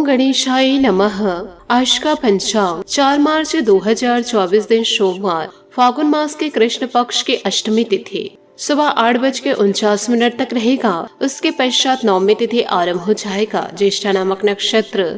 गणेशाय नमः। आज का पंचांग 4 मार्च 2024 दिन सोमवार, फागुन मास के कृष्ण पक्ष की अष्टमी तिथि सुबह 8:49 तक रहेगा। उसके पश्चात नवमी तिथि आरंभ हो जाएगा। ज्येष्ठा नामक नक्षत्र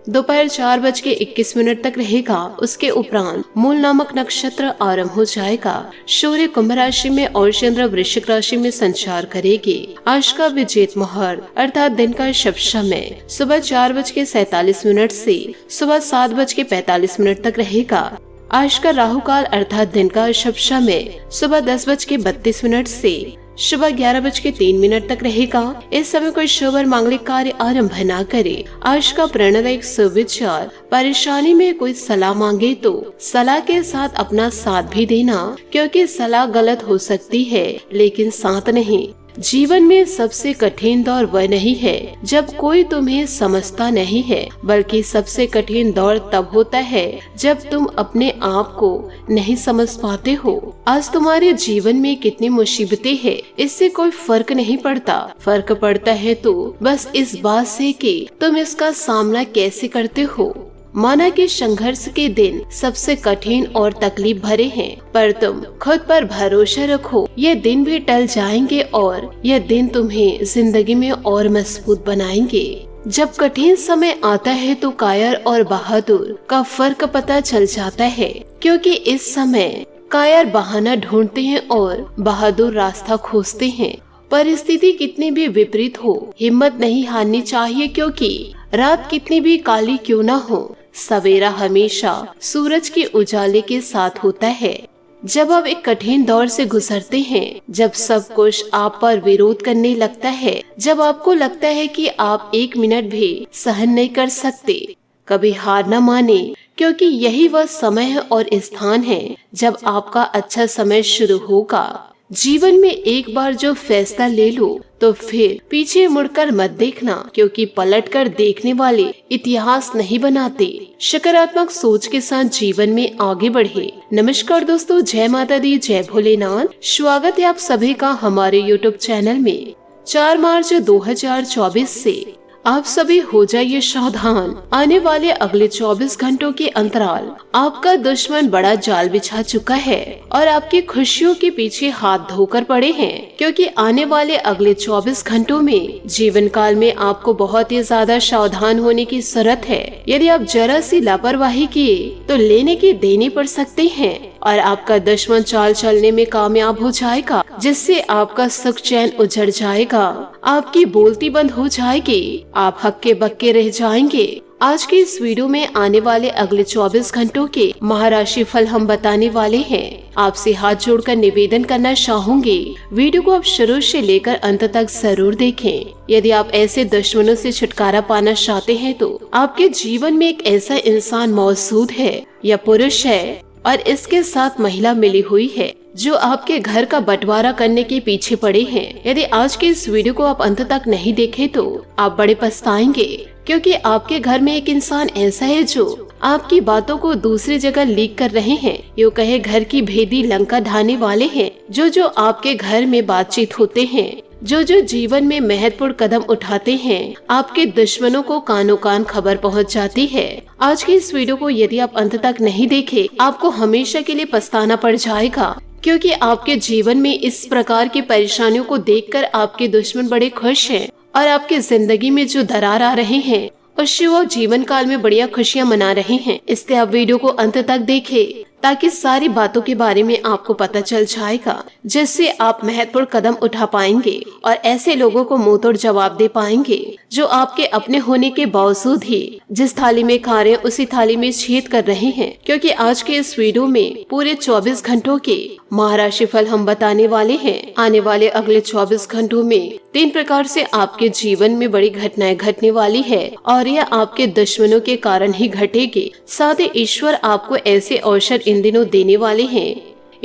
दोपहर 4:21 तक रहेगा। उसके उपरांत मूल नामक नक्षत्र आरंभ हो जाएगा। सूर्य कुंभ राशि में और चंद्र वृश्चिक राशि में संचार करेगी। आज का विजेत मुहूर्त अर्थात दिन का शुभ समय सुबह 4:47 से सुबह 7:45 तक रहेगा। आज का राहु काल अर्थात दिन का शुभ समय सुबह 10:32 से सुबह 11:03 तक रहेगा। इस समय कोई शुभ और मांगलिक कार्य आरंभ न करे। आज का प्रणव सुविचार, परेशानी में कोई सलाह मांगे तो सलाह के साथ अपना साथ भी देना, क्योंकि सलाह गलत हो सकती है लेकिन साथ नहीं। जीवन में सबसे कठिन दौर वह नहीं है जब कोई तुम्हें समझता नहीं है, बल्कि सबसे कठिन दौर तब होता है जब तुम अपने आप को नहीं समझ पाते हो। आज तुम्हारे जीवन में कितनी मुसीबतें हैं, इससे कोई फर्क नहीं पड़ता। फर्क पड़ता है तो बस इस बात से कि तुम इसका सामना कैसे करते हो। माना कि संघर्ष के दिन सबसे कठिन और तकलीफ भरे हैं, पर तुम खुद पर भरोसा रखो। ये दिन भी टल जाएंगे और ये दिन तुम्हें जिंदगी में और मजबूत बनाएंगे। जब कठिन समय आता है तो कायर और बहादुर का फर्क पता चल जाता है, क्योंकि इस समय कायर बहाना ढूंढते हैं और बहादुर रास्ता खोजते हैं। परिस्थिति कितनी भी विपरीत हो, हिम्मत नहीं हारनी चाहिए, क्योंकि रात कितनी भी काली क्यों न हो, सवेरा हमेशा सूरज के उजाले के साथ होता है। जब आप एक कठिन दौर से गुजरते हैं, जब सब कुछ आप पर विरोध करने लगता है, जब आपको लगता है कि आप 1 मिनट भी सहन नहीं कर सकते, कभी हार न माने, क्योंकि यही वह समय है और स्थान है जब आपका अच्छा समय शुरू होगा। जीवन में एक बार जो फैसला ले लो तो फिर पीछे मुड़कर मत देखना, क्योंकि पलटकर देखने वाले इतिहास नहीं बनाते। सकारात्मक सोच के साथ जीवन में आगे बढ़े। नमस्कार दोस्तों, जय माता दी, जय भोलेनाथ। स्वागत है आप सभी का हमारे YouTube चैनल में। 4 मार्च 2024 से आप सभी हो जाइए सावधान। आने वाले अगले 24 घंटों के अंतराल आपका दुश्मन बड़ा जाल बिछा चुका है और आपकी खुशियों के पीछे हाथ धोकर पड़े हैं, क्योंकि आने वाले अगले 24 घंटों में जीवन काल में आपको बहुत ही ज्यादा सावधान होने की जरूरत है। यदि आप जरा सी लापरवाही किए तो लेने के देने पड़ सकते हैं और आपका दुश्मन चाल चलने में कामयाब हो जाएगा, जिससे आपका सुख चैन उजड़ जाएगा। आपकी बोलती बंद हो जाएगी, आप हक्के बक्के रह जाएंगे। आज की इस वीडियो में आने वाले अगले 24 घंटों के महाराशि फल हम बताने वाले हैं। आपसे हाथ जोड़कर निवेदन करना चाहूंगी, वीडियो को आप शुरू से लेकर अंत तक जरूर देखें। यदि आप ऐसे दुश्मनों से छुटकारा पाना चाहते हैं तो आपके जीवन में एक ऐसा इंसान मौजूद है या पुरुष है और इसके साथ महिला मिली हुई है जो आपके घर का बंटवारा करने के पीछे पड़े हैं। यदि आज के इस वीडियो को आप अंत तक नहीं देखे तो आप बड़े पछताएंगे, क्योंकि आपके घर में एक इंसान ऐसा है जो आपकी बातों को दूसरी जगह लीक कर रहे हैं। यूँ कहे घर की भेदी लंका ढाने वाले हैं। जो आपके घर में बातचीत होते हैं, जो जीवन में महत्वपूर्ण कदम उठाते हैं, आपके दुश्मनों को कानों कान खबर पहुंच जाती है। आज की इस वीडियो को यदि आप अंत तक नहीं देखे, आपको हमेशा के लिए पछताना पड़ जाएगा, क्योंकि आपके जीवन में इस प्रकार की परेशानियों को देखकर आपके दुश्मन बड़े खुश हैं और आपकी जिंदगी में जो दरार आ रहे हैं उससे वो जीवन काल में बढ़िया खुशियां मना रहे हैं। इसलिए आप वीडियो को अंत तक देखें, ताकि सारी बातों के बारे में आपको पता चल जाएगा, जिससे आप महत्वपूर्ण कदम उठा पाएंगे और ऐसे लोगों को मुंह तोड़ जवाब दे पाएंगे जो आपके अपने होने के बावजूद ही जिस थाली में खा रहे हैं उसी थाली में छेद कर रहे हैं। क्योंकि आज के इस वीडियो में पूरे 24 घंटों के महाराशि फल हम बताने वाले हैं। आने वाले अगले 24 घंटों में 3 प्रकार से आपके जीवन में बड़ी घटनाएं घटने वाली है और यह आपके दुश्मनों के कारण ही घटेगी। साथ ही ईश्वर आपको ऐसे अवसर इन दिनों देने वाले हैं।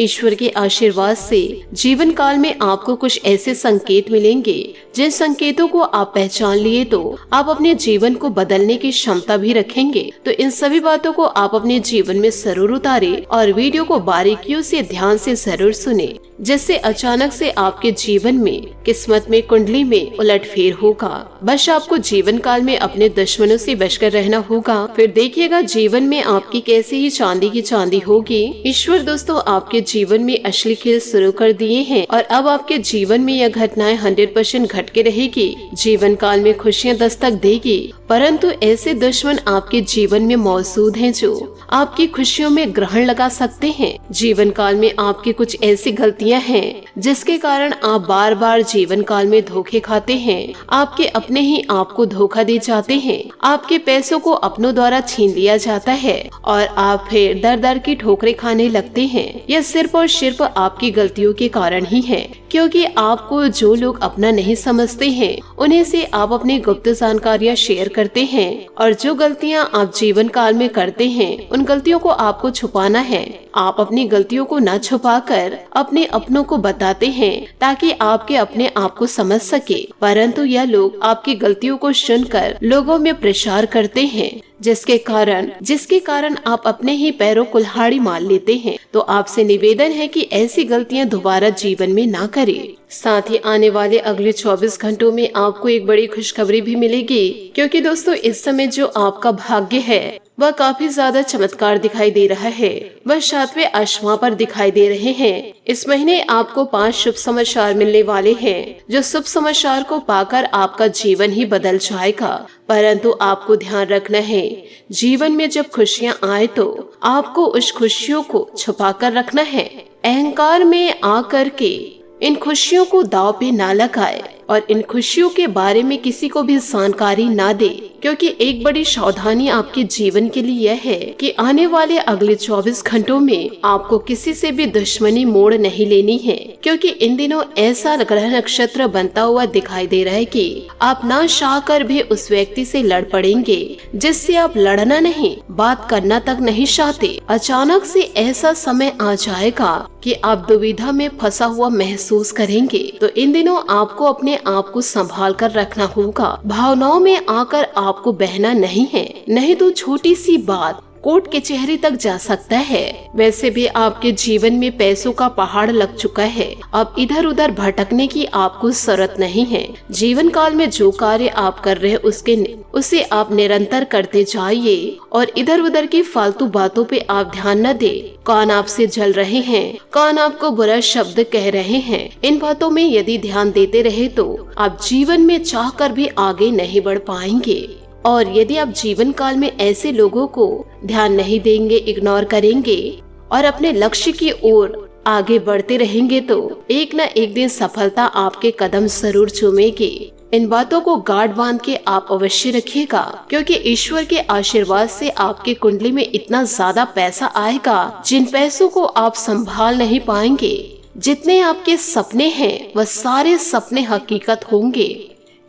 ईश्वर के आशीर्वाद से जीवन काल में आपको कुछ ऐसे संकेत मिलेंगे, जिन संकेतों को आप पहचान लिए तो आप अपने जीवन को बदलने की क्षमता भी रखेंगे। तो इन सभी बातों को आप अपने जीवन में जरूर उतारे और वीडियो को बारीकियों से ध्यान से जरूर सुने। जिससे अचानक से आपके जीवन में किस्मत में कुंडली में उलटफेर होगा। बस आपको जीवन काल में अपने दुश्मनों से बचकर रहना होगा। फिर देखिएगा जीवन में आपकी कैसे ही चांदी की चांदी होगी। ईश्वर दोस्तों आपके जीवन में असली खेल शुरू कर दिए हैं और अब आपके जीवन में यह घटनाएं 100% घट के रहेगी। जीवन काल में खुशियां दस्तक देगी, परंतु ऐसे दुश्मन आपके जीवन में मौजूद हैं जो आपकी खुशियों में ग्रहण लगा सकते हैं। जीवन काल में आपकी कुछ ऐसी गलतियां हैं जिसके कारण आप बार बार जीवन काल में धोखे खाते हैं। आपके अपने ही आपको धोखा दे जाते हैं, आपके पैसों को अपनों द्वारा छीन लिया जाता है और आप फिर दर दर की ठोकरें खाने लगते हैं। यह सिर्फ और सिर्फ आपकी गलतियों के कारण ही है, क्योंकि आपको जो लोग अपना नहीं समझते हैं उन्हें से आप अपनी गुप्त जानकारियां शेयर करते हैं और जो गलतियां आप जीवन काल में करते हैं उन गलतियों को आपको छुपाना है। आप अपनी गलतियों को न छुपाकर अपने अपनों को बताते हैं ताकि आपके अपने आप को समझ सके, परंतु यह लोग आपकी गलतियों को सुनकर लोगों में प्रचार करते हैं, जिसके कारण आप अपने ही पैरों कुल्हाड़ी मार लेते हैं। तो आपसे निवेदन है कि ऐसी गलतियां दोबारा जीवन में ना करें। साथ ही आने वाले अगले 24 घंटों में आपको एक बड़ी खुशखबरी भी मिलेगी, क्योंकि दोस्तों इस समय जो आपका भाग्य है वह काफी ज्यादा चमत्कार दिखाई दे रहा है। वह 7वें आसमां पर दिखाई दे रहे हैं। इस महीने आपको 5 शुभ समाचार मिलने वाले हैं, जो शुभ समाचार को पाकर आपका जीवन ही बदल जाएगा। परंतु आपको ध्यान रखना है, जीवन में जब खुशियाँ आए तो आपको उस खुशियों को छुपा कर रखना है। अहंकार में आकर के इन खुशियों को दांव पे ना लगाए और इन खुशियों के बारे में किसी को भी जानकारी ना दे, क्योंकि एक बड़ी सावधानी आपके जीवन के लिए यह है कि आने वाले अगले 24 घंटों में आपको किसी से भी दुश्मनी मोड़ नहीं लेनी है, क्योंकि इन दिनों ऐसा ग्रह नक्षत्र बनता हुआ दिखाई दे रहा है कि आप ना चाह कर भी उस व्यक्ति से लड़ पड़ेंगे जिससे आप लड़ना नहीं, बात करना तक नहीं चाहते। अचानक से ऐसा समय आ जाएगा कि आप दुविधा में फंसा हुआ महसूस करेंगे। तो इन दिनों आपको अपने आप को संभाल कर रखना होगा। भावनाओं में आकर आपको बहना नहीं है, नहीं तो छोटी सी बात कोर्ट कचहरी तक जा सकता है। वैसे भी आपके जीवन में पैसों का पहाड़ लग चुका है, अब इधर उधर भटकने की आपको जरूरत नहीं है। जीवन काल में जो कार्य आप कर रहे हैं उसे आप निरंतर करते जाइए और इधर उधर की फालतू बातों पे आप ध्यान न दे। कान आपसे जल रहे हैं, कान आपको बुरा शब्द कह रहे हैं, इन बातों में यदि ध्यान देते रहे तो आप जीवन में चाहकर भी आगे नहीं बढ़ पाएंगे। और यदि आप जीवन काल में ऐसे लोगों को ध्यान नहीं देंगे, इग्नोर करेंगे और अपने लक्ष्य की ओर आगे बढ़ते रहेंगे तो एक न एक दिन सफलता आपके कदम जरूर चूमेगी। इन बातों को गांठ बांध के आप अवश्य रखिएगा, क्योंकि ईश्वर के आशीर्वाद से आपके कुंडली में इतना ज्यादा पैसा आएगा जिन पैसों को आप संभाल नहीं पाएंगे। जितने आपके सपने हैं वह सारे सपने हकीकत होंगे,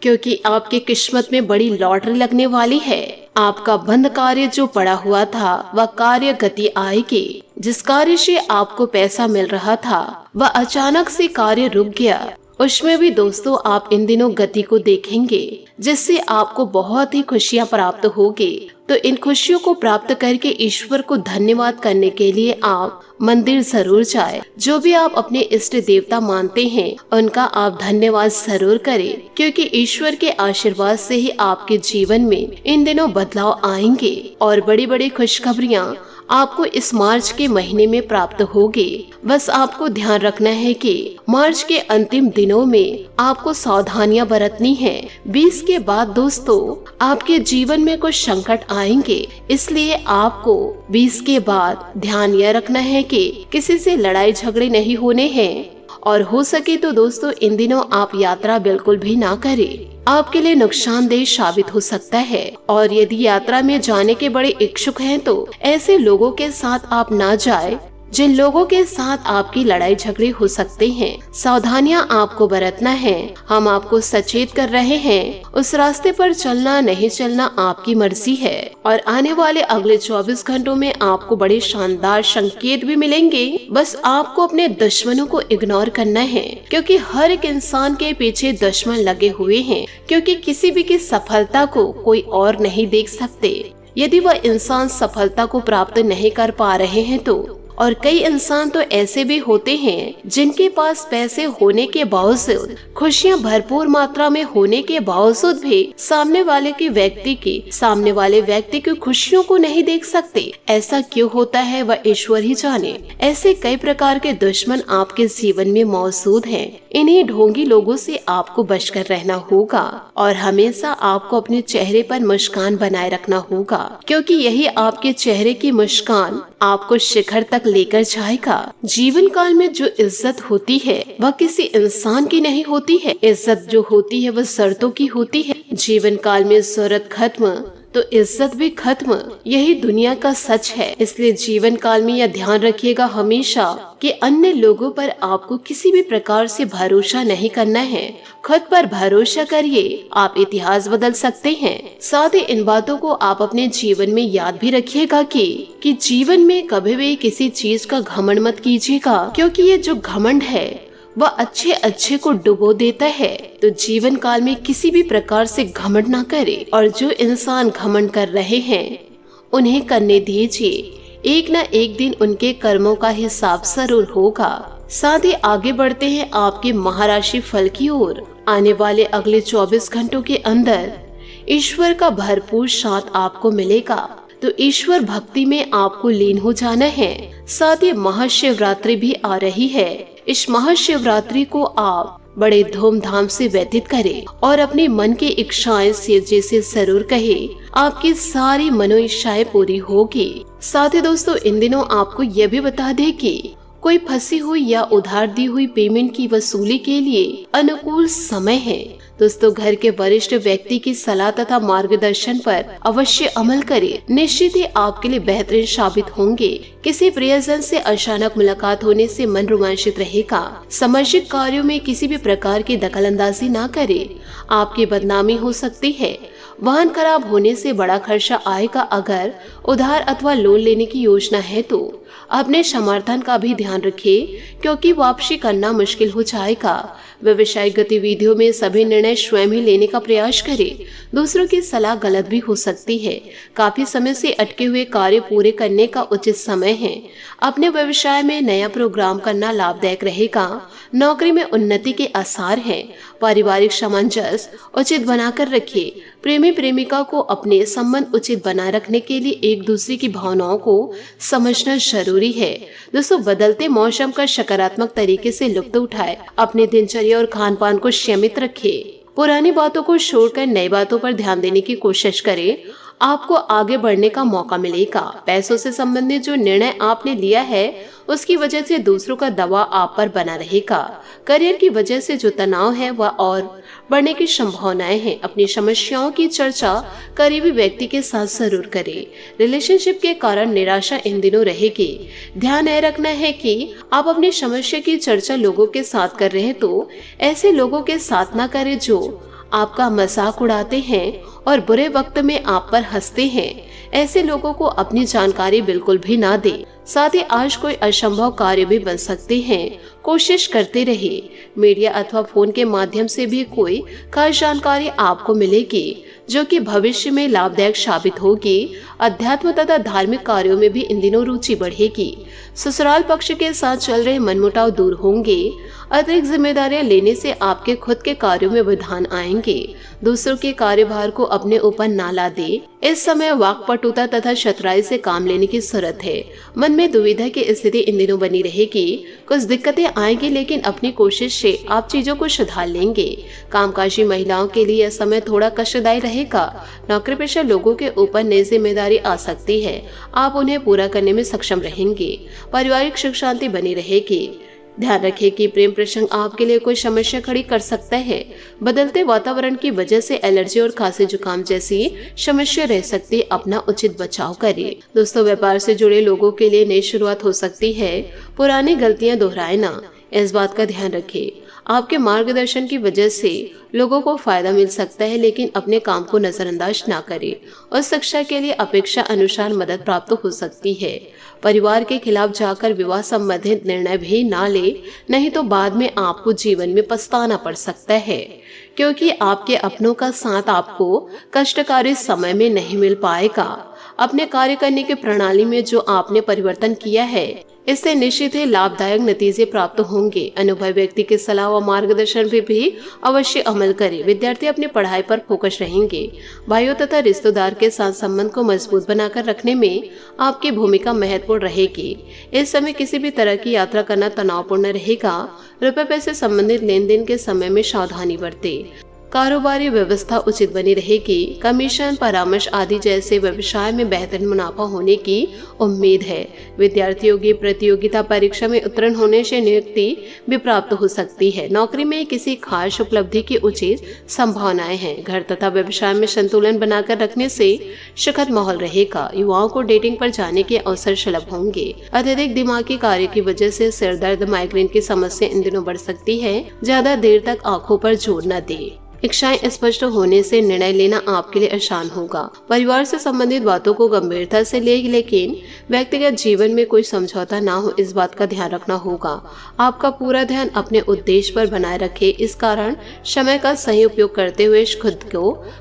क्योंकि आपकी किस्मत में बड़ी लॉटरी लगने वाली है। आपका बंद कार्य जो पड़ा हुआ था वह कार्य गति आएगी। जिस कार्य से आपको पैसा मिल रहा था वह अचानक से कार्य रुक गया, उसमें भी दोस्तों आप इन दिनों गति को देखेंगे, जिससे आपको बहुत ही खुशियां प्राप्त होगी। तो इन खुशियों को प्राप्त करके ईश्वर को धन्यवाद करने के लिए आप मंदिर जरूर जाए। जो भी आप अपने इष्ट देवता मानते हैं उनका आप धन्यवाद जरूर करें, क्योंकि ईश्वर के आशीर्वाद से ही आपके जीवन में इन दिनों बदलाव आएंगे और बड़ी बड़ी खुशखबरियां आपको इस मार्च के महीने में प्राप्त होगी। बस आपको ध्यान रखना है कि मार्च के अंतिम दिनों में आपको सावधानियां बरतनी है। 20 के बाद दोस्तों आपके जीवन में कुछ संकट आएंगे, इसलिए आपको 20 के बाद ध्यान यह रखना है कि किसी से लड़ाई झगड़े नहीं होने हैं और हो सके तो दोस्तों इन दिनों आप यात्रा बिल्कुल भी ना करें, आपके लिए नुकसानदेह साबित हो सकता है। और यदि यात्रा में जाने के बड़े इच्छुक हैं तो ऐसे लोगों के साथ आप ना जाएं जिन लोगों के साथ आपकी लड़ाई झगड़े हो सकते हैं। सावधानियां आपको बरतना है। हम आपको सचेत कर रहे हैं, उस रास्ते पर चलना नहीं चलना आपकी मर्जी है। और आने वाले अगले 24 घंटों में आपको बड़े शानदार संकेत भी मिलेंगे। बस आपको अपने दुश्मनों को इग्नोर करना है, क्योंकि हर एक इंसान के पीछे दुश्मन लगे हुए हैं, क्योंकि किसी भी की सफलता को कोई और नहीं देख सकते। यदि वह इंसान सफलता को प्राप्त नहीं कर पा रहे हैं तो और कई इंसान तो ऐसे भी होते हैं जिनके पास पैसे होने के बावजूद, खुशियाँ भरपूर मात्रा में होने के बावजूद भी सामने वाले व्यक्ति की खुशियों को नहीं देख सकते। ऐसा क्यों होता है वह ईश्वर ही जाने। ऐसे कई प्रकार के दुश्मन आपके जीवन में मौजूद हैं। इन्हीं ढोंगी लोगों से आपको बचकर रहना होगा और हमेशा आपको अपने चेहरे पर मुस्कान बनाए रखना होगा, क्योंकि यही आपके चेहरे की मुस्कान आपको शिखर तक लेकर जाएगा। जीवन काल में जो इज्जत होती है वह किसी इंसान की नहीं होती है। इज्जत जो होती है वह शर्तों की होती है। जीवन काल में शोहरत खत्म तो इज्जत भी खत्म, यही दुनिया का सच है। इसलिए जीवन काल में यह ध्यान रखिएगा हमेशा कि अन्य लोगों पर आपको किसी भी प्रकार से भरोसा नहीं करना है। खुद पर भरोसा करिए, आप इतिहास बदल सकते हैं। साथ ही इन बातों को आप अपने जीवन में याद भी रखिएगा कि जीवन में कभी भी किसी चीज का घमंड मत कीजिएगा, क्योंकि ये जो घमंड है वह अच्छे को डुबो देता है। तो जीवन काल में किसी भी प्रकार से घमंड ना करे, और जो इंसान घमंड कर रहे हैं उन्हें करने दीजिए। एक न एक दिन उनके कर्मों का हिसाब जरूर होगा। साथ ही आगे बढ़ते हैं आपके महाराशि फल की ओर। आने वाले अगले 24 घंटों के अंदर ईश्वर का भरपूर साथ आपको मिलेगा, तो ईश्वर भक्ति में आपको लीन हो जाना है। साथ ही महाशिवरात्रि भी आ रही है। इस महाशिवरात्रि को आप बड़े धूमधाम से व्यतीत करें और अपने मन की इच्छाएं शिवजी से जरूर कहे, आपकी सारी मनो इच्छाएं पूरी होगी। साथ ही दोस्तों, इन दिनों आपको यह भी बता दें कि कोई फंसी हुई या उधार दी हुई पेमेंट की वसूली के लिए अनुकूल समय है। दोस्तों, घर के वरिष्ठ व्यक्ति की सलाह तथा मार्गदर्शन पर अवश्य अमल करें, निश्चित ही आपके लिए बेहतरीन साबित होंगे। किसी प्रियजन से अचानक मुलाकात होने से मन रोमांचित रहेगा। सामाजिक कार्यों में किसी भी प्रकार की दखलंदाजी ना करें, आपकी बदनामी हो सकती है। वाहन खराब होने से बड़ा खर्चा आएगा। अगर उधार अथवा लोन लेने की योजना है तो अपने समर्थन का भी ध्यान रखें, क्योंकि वापसी करना मुश्किल हो जाएगा। व्यवसायिक गतिविधियों में सभी निर्णय स्वयं ही लेने का प्रयास करें। दूसरों की सलाह गलत भी हो सकती है। काफी समय से अटके हुए कार्य पूरे करने का उचित समय है। अपने व्यवसाय में नया प्रोग्राम करना लाभदायक रहेगा। नौकरी में उन्नति के आसार हैं। पारिवारिक सामंजस्य उचित बनाकर रखिए। प्रेमी प्रेमिका को अपने संबंध उचित बनाए रखने के लिए एक दूसरे की भावनाओं को समझना जरूरी है। दोस्तों, बदलते मौसम का सकारात्मक तरीके से लुत्फ उठाए। अपने दिनचर्या और खान पान को सीमित रखें। पुरानी बातों को छोड़कर नई बातों पर ध्यान देने की कोशिश करें। आपको आगे बढ़ने का मौका मिलेगा। पैसों से संबंधित जो निर्णय आपने लिया है उसकी वजह से दूसरों का दबाव आप पर बना रहेगा। करियर की वजह से जो तनाव है वह और बढ़ने की संभावनाएं हैं। अपनी समस्याओं की चर्चा करीबी व्यक्ति के साथ जरूर करें। रिलेशनशिप के कारण निराशा इन दिनों रहेगी। ध्यान यह रखना है कि आप अपनी समस्या की चर्चा लोगों के साथ कर रहे हैं तो ऐसे लोगों के साथ ना करें जो आपका मजाक उड़ाते हैं और बुरे वक्त में आप पर हंसते हैं। ऐसे लोगों को अपनी जानकारी बिल्कुल भी ना दें। साथ ही आज कोई असंभव कार्य भी बन सकते हैं। कोशिश करते रहिए। मीडिया अथवा फोन के माध्यम से भी कोई खास जानकारी आपको मिलेगी जो कि भविष्य में लाभदायक साबित होगी। अध्यात्म तथा धार्मिक कार्यों में भी इन दिनों रुचि बढ़ेगी। ससुराल पक्ष के साथ चल रहे मनमुटाव दूर होंगे। अतिरिक्त जिम्मेदारियां लेने से आपके खुद के कार्यों में विधान आएंगे। दूसरों के कार्यभार को अपने ऊपर ना ला दे। इस समय वाक्पटुता तथा शतराई से काम लेने की जरूरत है। मन में दुविधा की स्थिति इन दिनों बनी रहेगी। कुछ दिक्कतें आएंगी, लेकिन अपनी कोशिश से आप चीजों को सुधार लेंगे। कामकाजी महिलाओं के लिए यह समय थोड़ा कष्टदायी रहेगा। नौकरी पेशा लोगों के ऊपर नई जिम्मेदारी आ सकती है। आप उन्हें पूरा करने में सक्षम रहेंगे। पारिवारिक सुख शांति बनी रहेगी। ध्यान रखें कि प्रेम प्रसंग आपके लिए कोई समस्या खड़ी कर सकता है। बदलते वातावरण की वजह से एलर्जी और खांसी जुकाम जैसी समस्या रह सकती है। अपना उचित बचाव करें। दोस्तों, व्यापार से जुड़े लोगों के लिए नई शुरुआत हो सकती है। पुरानी गलतियां दोहराए ना, इस बात का ध्यान रखें। आपके मार्गदर्शन की वजह से लोगों को फायदा मिल सकता है, लेकिन अपने काम को नजरअंदाज ना करें। उस शिक्षा के लिए अपेक्षा अनुसार मदद प्राप्त हो सकती है। परिवार के खिलाफ जाकर विवाह संबंधित निर्णय भी ना ले, नहीं तो बाद में आपको जीवन में पछताना पड़ सकता है, क्योंकि आपके अपनों का साथ आपको कष्टकारी समय में नहीं मिल पाएगा। अपने कार्य करने की प्रणाली में जो आपने परिवर्तन किया है, इससे निश्चित ही लाभदायक नतीजे प्राप्त होंगे। अनुभवी व्यक्ति की सलाह व मार्गदर्शन पे भी अवश्य अमल करें। विद्यार्थी अपनी पढ़ाई पर फोकस रहेंगे। भाइयों तथा रिश्तेदार के साथ संबंध को मजबूत बनाकर रखने में आपकी भूमिका महत्वपूर्ण रहेगी। इस समय किसी भी तरह की यात्रा करना तनावपूर्ण रहेगा। रुपए पैसे संबंधित लेन देन के समय में सावधानी बरतें। कारोबारी व्यवस्था उचित बनी रहेगी। कमीशन, परामर्श आदि जैसे व्यवसाय में बेहतर मुनाफा होने की उम्मीद है। विद्यार्थियों की प्रतियोगिता परीक्षा में उत्तीर्ण होने से नियुक्ति भी प्राप्त हो सकती है। नौकरी में किसी खास उपलब्धि की उचित संभावनाएं हैं। घर तथा व्यवसाय में संतुलन बनाकर रखने से सुखद माहौल रहेगा। युवाओं को डेटिंग पर जाने के अवसर सुलभ होंगे। अत्यधिक दिमागी कार्य की वजह से सिर दर्द, माइग्रेन की समस्या इन दिनों बढ़ सकती है। ज्यादा देर तक आंखों पर जोर न दें। इच्छाएं स्पष्ट होने से निर्णय लेना आपके लिए आसान होगा। परिवार से संबंधित बातों को गंभीरता से लेकिन व्यक्तिगत जीवन में कोई समझौता ना हो, इस बात का ध्यान रखना होगा। आपका पूरा ध्यान अपने उद्देश्य पर बनाए रखे। इस कारण समय का सही उपयोग करते हुए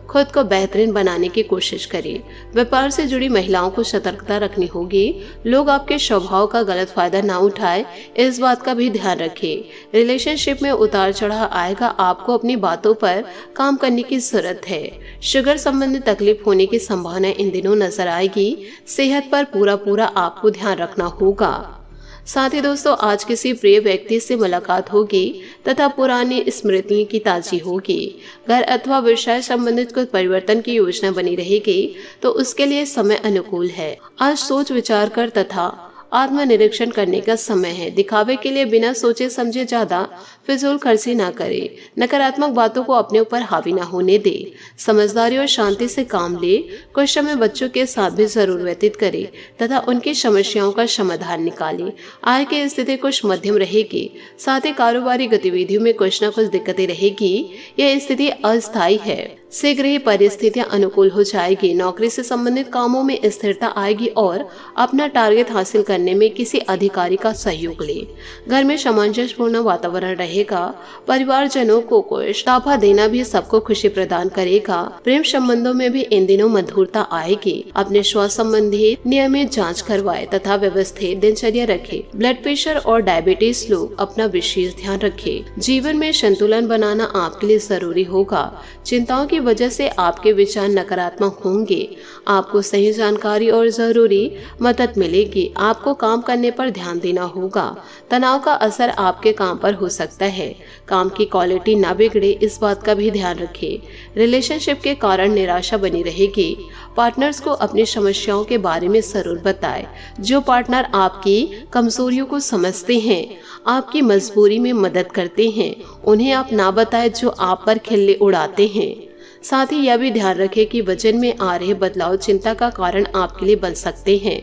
खुद को बेहतरीन बनाने की कोशिश करें। व्यापार से जुड़ी महिलाओं को सतर्कता रखनी होगी। लोग आपके स्वभाव का गलत फायदा ना उठाए, इस बात का भी ध्यान रखें। रिलेशनशिप में उतार चढ़ाव आएगा। आपको अपनी बातों पर काम करने की जरूरत है। शुगर संबंधी तकलीफ होने की संभावना इन दिनों नजर आएगी। सेहत पर पूरा आपको ध्यान रखना होगा। साथ ही दोस्तों, आज किसी प्रिय व्यक्ति से मुलाकात होगी तथा पुरानी स्मृतियों की ताजी होगी। घर अथवा व्यवसाय संबंधित कुछ परिवर्तन की योजना बनी रहेगी, तो उसके लिए समय अनुकूल है। आज सोच विचार कर तथा आत्मनिरीक्षण करने का समय है। दिखावे के लिए बिना सोचे समझे ज्यादा फिजूल खर्ची ना करें। नकारात्मक बातों को अपने ऊपर हावी ना होने दे। समझदारी और शांति से काम ले। कुछ समय बच्चों के साथ भी जरूर व्यतीत करें तथा उनकी समस्याओं का समाधान निकालें। आय की स्थिति कुछ मध्यम रहेगी। साथ ही कारोबारी गतिविधियों में कुछ न कुछ दिक्कतें रहेगी। यह स्थिति अस्थायी है। शीघ्र ही परिस्थितियां अनुकूल हो जाएगी। नौकरी से संबंधित कामों में स्थिरता आएगी और अपना टारगेट हासिल करने में किसी अधिकारी का सहयोग ले। घर में सामंजस्यपूर्ण वातावरण रहेगा। परिवारजनों को कुछ तोहफा देना भी सबको खुशी प्रदान करेगा। प्रेम संबंधों में भी इन दिनों मधुरता आएगी। अपने स्वास्थ्य संबंधी नियमित जांच करवाए तथा व्यवस्थित दिनचर्या रखे। ब्लड प्रेशर और डायबिटीज लोग अपना विशेष ध्यान रखे। जीवन में संतुलन बनाना आपके लिए जरूरी होगा। चिंताओं की वजह से आपके विचार नकारात्मक होंगे। आपको सही जानकारी और जरूरी मदद मिलेगी। आपको काम करने पर ध्यान देना होगा। तनाव का असर आपके काम पर हो सकता है। काम की क्वालिटी ना बिगड़े, इस बात का भी ध्यान रखें। रिलेशनशिप के कारण निराशा बनी रहेगी। पार्टनर्स को अपनी समस्याओं के बारे में जरूर बताएं। जो पार्टनर आपकी कमजोरियों को समझते हैं, आपकी मजबूरी में मदद करते हैं, उन्हें आप ना बताएं जो आप पर खिल्ली उड़ाते हैं। साथ ही यह भी ध्यान रखें कि वजन में आ रहे बदलाव चिंता का कारण आपके लिए बन सकते हैं।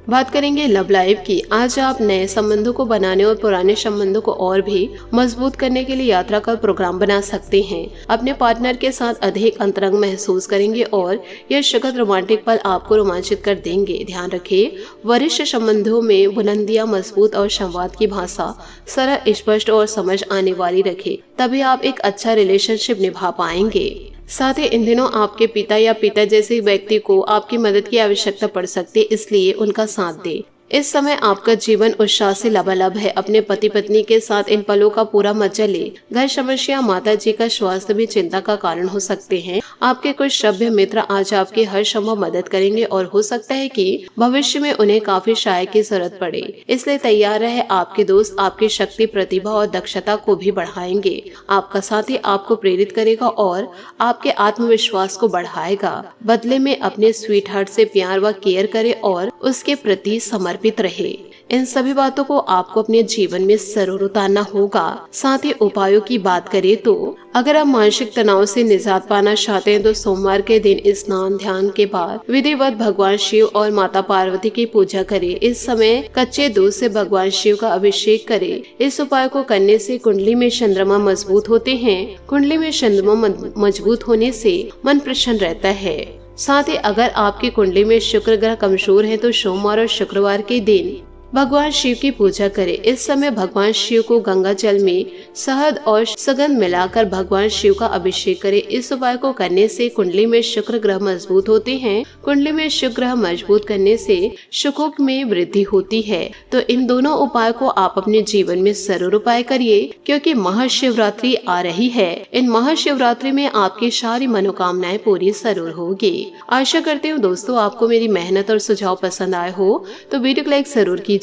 बात करेंगे लव लाइफ की। आज आप नए संबंधों को बनाने और पुराने संबंधों को और भी मजबूत करने के लिए यात्रा का प्रोग्राम बना सकते हैं। अपने पार्टनर के साथ अधिक अंतरंग महसूस करेंगे और यह सुखद रोमांटिक पल आपको रोमांचित कर देंगे। ध्यान रखें, वरिष्ठ संबंधों में बुलंदियां मजबूत और संवाद की भाषा सरल, स्पष्ट और समझ आने वाली रखें, तभी आप एक अच्छा रिलेशनशिप निभा पाएंगे। साथ ही इन दिनों आपके पिता या पिता जैसे व्यक्ति को आपकी मदद की आवश्यकता पड़ सकती है, इसलिए उनका साथ दें। इस समय आपका जीवन उत्साह से लबालब है। अपने पति पत्नी के साथ इन पलों का पूरा मजा ले। घर समस्या, माता जी का स्वास्थ्य भी चिंता का कारण हो सकते हैं। आपके कुछ सभ्य मित्र आज आपकी हर संभव मदद करेंगे और हो सकता है कि भविष्य में उन्हें काफी सहायता की जरूरत पड़े, इसलिए तैयार रहे। आपके दोस्त आपकी शक्ति, प्रतिभा और दक्षता को भी बढ़ाएंगे। आपका साथी आपको प्रेरित करेगा और आपके आत्मविश्वास को बढ़ाएगा। बदले में अपने स्वीट हार्ट से प्यार व केयर करे और उसके प्रति समर्पित रहे। इन सभी बातों को आपको अपने जीवन में जरूर उतारना होगा। साथ ही उपायों की बात करें तो अगर आप मानसिक तनाव से निजात पाना चाहते हैं तो सोमवार के दिन स्नान ध्यान के बाद विधिवत भगवान शिव और माता पार्वती की पूजा करें। इस समय कच्चे दूध से भगवान शिव का अभिषेक करें। इस उपाय को करने से कुंडली में चंद्रमा मजबूत होते हैं। कुंडली में चंद्रमा मजबूत होने से मन प्रसन्न रहता है। साथ ही अगर आपकी कुंडली में शुक्र ग्रह कमजोर है तो सोमवार और शुक्रवार के दिन भगवान शिव की पूजा करें। इस समय भगवान शिव को गंगा जल में शहद और सुगंध मिलाकर भगवान शिव का अभिषेक करें। इस उपाय को करने से कुंडली में शुक्र ग्रह मजबूत होते हैं। कुंडली में शुक्र ग्रह मजबूत करने से सुखों में वृद्धि होती है। तो इन दोनों उपाय को आप अपने जीवन में जरूर उपाय करिए, क्योंकि महाशिवरात्रि आ रही है। इन महाशिवरात्रि में आपकी सारी मनोकामनाएं पूरी जरूर होगी। आशा करती हूँ दोस्तों आपको मेरी मेहनत और सुझाव पसंद आए हो, तो वीडियो को लाइक जरूर कीजिएगा।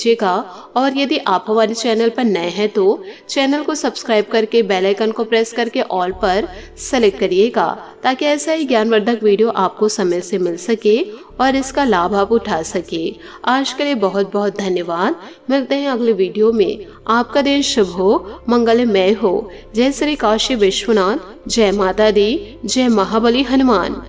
और यदि आप हमारे चैनल पर नए हैं तो चैनल को सब्सक्राइब करके बेल आइकन को प्रेस करके ऑल पर सेलेक्ट करिएगा, ताकि ऐसा ही ज्ञानवर्धक वीडियो आपको समय से मिल सके और इसका लाभ आप उठा सके। आज के लिए बहुत बहुत धन्यवाद। मिलते हैं अगले वीडियो में। आपका दिन शुभ हो, मंगलमय हो। जय श्री काशी विश्वनाथ, जय माता दी, जय महाबली हनुमान।